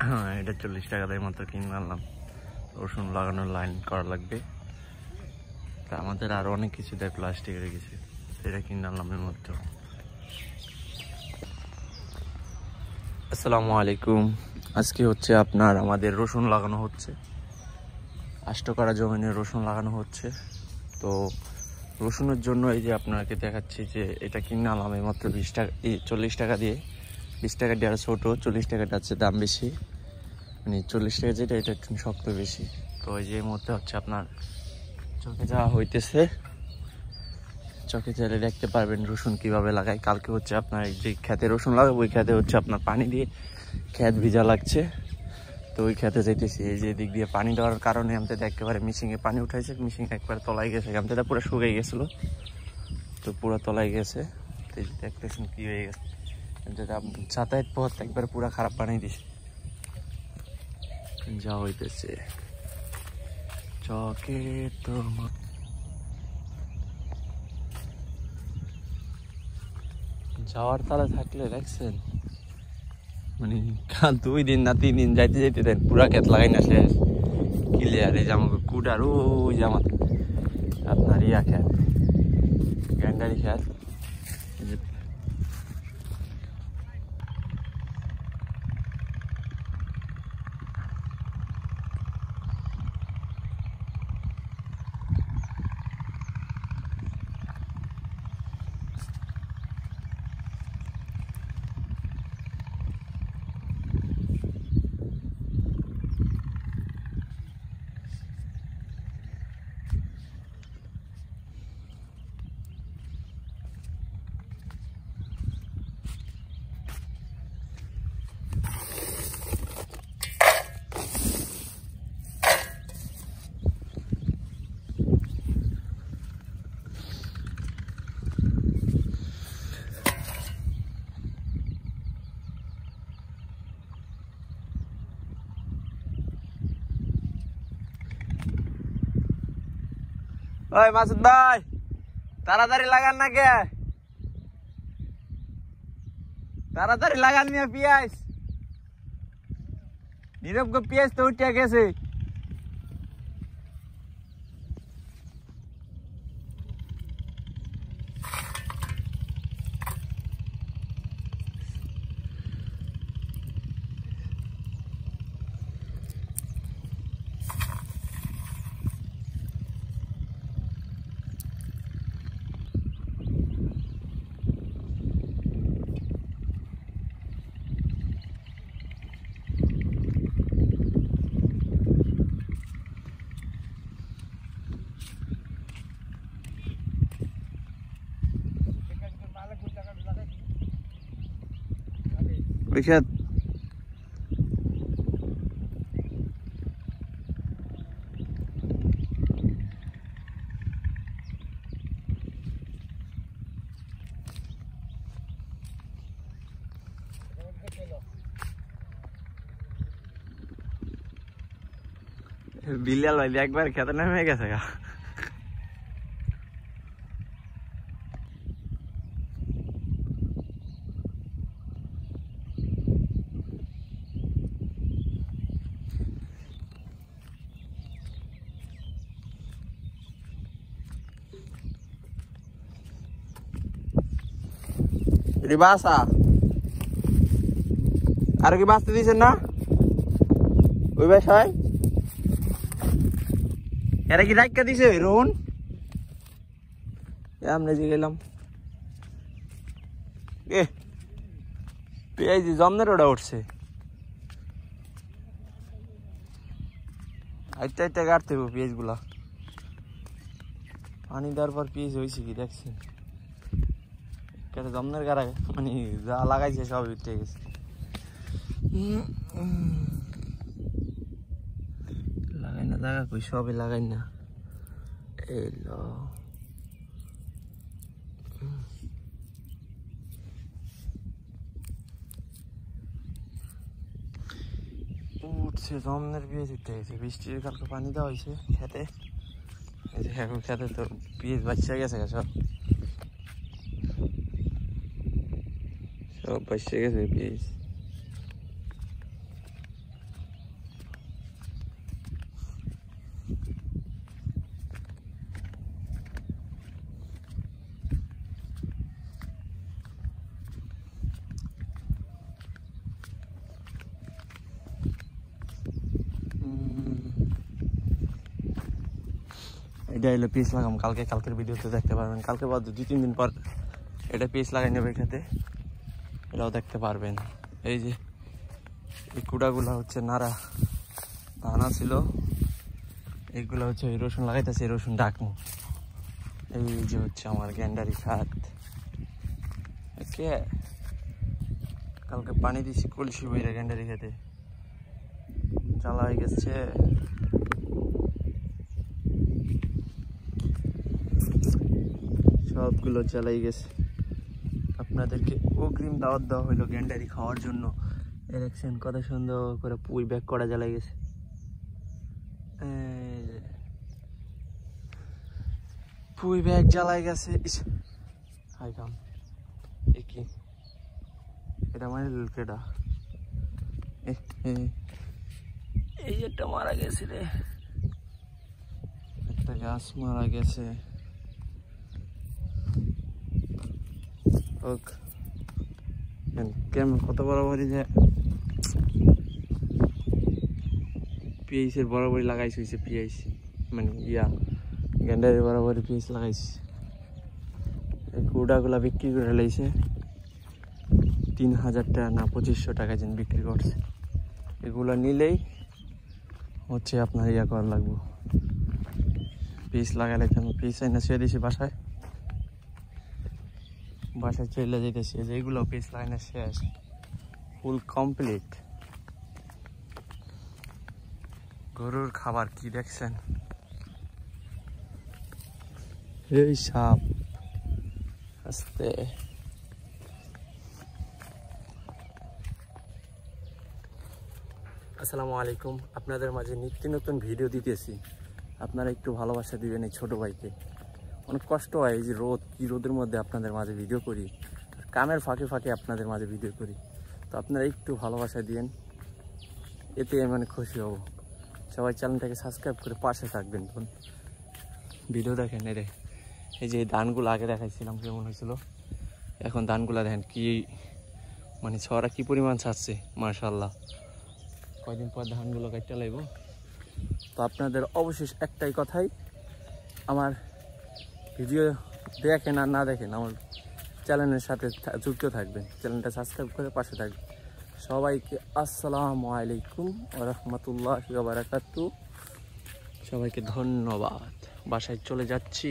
হ্যাঁ, এটা 40 টাকা দিয়ে মতো কিনে আনলাম। রসুন লাগানোর লাইন করা লাগবে, তা আমাদের আরো অনেক কিছু দেয় প্লাস্টিকের কিছু, সেটা কিনে আনলাম এর মধ্যে। আসসালামু আলাইকুম। আজকে হচ্ছে আপনার আমাদের রসুন লাগানো হচ্ছে, 8 কাঠা জমিনে রসুন লাগানো হচ্ছে। তো রসুনের জন্য এই যে আপনাকে দেখাচ্ছি যে এটা কিনে আনলাম এই মাত্র 20 টাকা, 40 টাকা দিয়ে। 20 টাকা দিয়ে আর ছোটো, 40 টাকাটা হচ্ছে দাম বেশি, মানে 40 টাকা যেটা এটা একটু শক্ত বেশি। তো এই যে এই মুহূর্তে হচ্ছে আপনার চকে যাওয়া হইতেছে, চকে চাইলে দেখতে পারবেন রসুন কিভাবে লাগায়। কালকে হচ্ছে আপনার যে খেতে রসুন লাগাবো ওই খেতে হচ্ছে আপনার পানি দিয়ে খেত ভিজা লাগছে, তো ওই খেতে যাইতেছি। এই যে দিক দিয়ে পানি দেওয়ার কারণে আমাদের একেবারে মিশিংয়ে পানি উঠাইছে, মিশিং একবারে তলায় গেছে, আমাদের পুরো শুকিয়ে গেছিলো, তো পুরো তলায় গেছে। তো দেখতেছেন কি হয়ে গেছে, যাতায়াত পথ একবারে পুরো খারাপ বানিয়ে দিছে। যা হইতেছে চকে তো যাওয়ার তারা থাকলে দেখছেন মানে 2 দিন না 3 দিন যাইতে যাইতে দেন পুরা ক্ষেত লাগাই না শেষ ক্লিয়ার। এই যে আমাকে কুটার ওই যে আমার আপনার ইয়া ক্ষেত, গ্যান্ডারি ক্ষেত। ওই মাসুদ ভাই, তাড়াতাড়ি লাগান না কে, তাড়াতাড়ি লাগান নিয়ে পিয়াজ, নীরব গো পিয়াজ তো উঠিয়া গেছে। বিখ্যাত বিল্লাল ভাই একবার খেতে নেমে গেছে গা। বাসা আর কি বাঁচতে দিয়েছেন না ওই বাসায়, এরা কি রাখা দিছে রোহন? আমরা যে গেলাম এ পেঁয়াজ জমনের ওটা উঠছে, আইটা আইটা কাটতে হবে পেঁয়াজ গুলা। পানি দেওয়ার পর পেঁয়াজ হয়েছে কি দেখছেন, জমনের গাড়া মানে যা লাগাইছে সব উঠে গেছে। লাগাই না জায়গা কই, সবে লাগাই না এলো উঠছে, জমনের পেঁয়াজ উঠে গেছে। বৃষ্টির কালকে পানি দেওয়া হয়েছে খেতে, এই যে এখন খেতে তো পেঁয়াজ বাচ্চা গেছে সব, সব বাচ্চা গেছে পেঁয়াজ। এটা হলো পিস লাগাম কালকের ভিডিওতে দেখতে পারবেন। কালকে বাদ 2-3 দিন পর এটা পিস লাগাই নেবে খেতে, এটাও দেখতে পারবেন। এই যে এই কুড়াগুলো হচ্ছে নাড়া ধানা ছিল, এইগুলো হচ্ছে এই রসুন লাগাইতেছে, এই রসুন ডাকমু। এই যে হচ্ছে আমার গ্যান্ডারি খাত। কে কালকে পানি দিছি কলসি বইরা গ্যান্ডারি খেতে, জ্বালা হয়ে গেছে। সবগুলো জ্বালাই গেছে। আপনাদেরকে অগ্রিম দাওয়াত দেওয়া হইলো গ্যান্ডারি খাওয়ার জন্য। দেখছেন কত সুন্দর করে পুই ব্যাগ করা জ্বালাই গেছে। পুই ব্যাগ জ্বালাই গেছে। হাই কাম কি এটা মানে লুলকেটা, এই একটা মারা গেছে রে, একটা গাছ মারা গেছে। কেমন কত বরাবরই যে পিএইচের বরাবরই লাগাইছি হয়েছে, পিএইচ মানে গ্যান্ডারের বরাবরই পিএইচ লাগাইছি। এই কুড়াগুলা বিক্রি করে লাইছে 3000 টাকা না 2500 টাকা যেন বিক্রি করছে। এগুলো নিলেই হচ্ছে আপনার করা লাগবে, পিস লাগালে আমি পিস আইনা শুয়ে দিয়েছি বাসায় চলে যেতেছি। যেগুলো পিস লাগানো শেষ, ফুল কমপ্লিট। গরুর খাবার কি দেখছেন, এই সাপ আস্তে। আসসালামু আলাইকুম, আপনাদের মাঝে নিত্য নতুন ভিডিও দিতেছি, আপনারা একটু ভালোবাসা দিবেন এই ছোট ভাইকে। অনেক কষ্ট হয়, এই যে রোদের মধ্যে আপনাদের মাঝে ভিডিও করি, কামের ফাঁকে ফাঁকে আপনাদের মাঝে ভিডিও করি, তো আপনারা একটু ভালোবাসা দিয়েন, এতে আমি অনেক খুশি হব। সবাই চ্যানেলটাকে সাবস্ক্রাইব করে পাশে থাকবেন। ভিডিও দেখেন রে, এই যে ধানগুলো আগে দেখাইছিলাম কেমন হয়েছিল, এখন ধানগুলো দেখেন কি মানে ছড়া কি পরিমাণ ছাড়ছে, মাশাআল্লাহ। কয়দিন পর ধানগুলো কাটতে লাগবো। তো আপনাদের অবশেষ একটাই কথাই, আমার ভিডিও দেখেন আর না দেখেন, আমার চ্যানেলের সাথে যুক্ত থাকবেন, চ্যানেলটা সাবস্ক্রাইব করে পাশে থাকবেন। সবাইকে আসসালামু আলাইকুম ওয়া রাহমাতুল্লাহি ওয়া বারাকাতুহু। সবাইকে ধন্যবাদ। বাসায় চলে যাচ্ছি।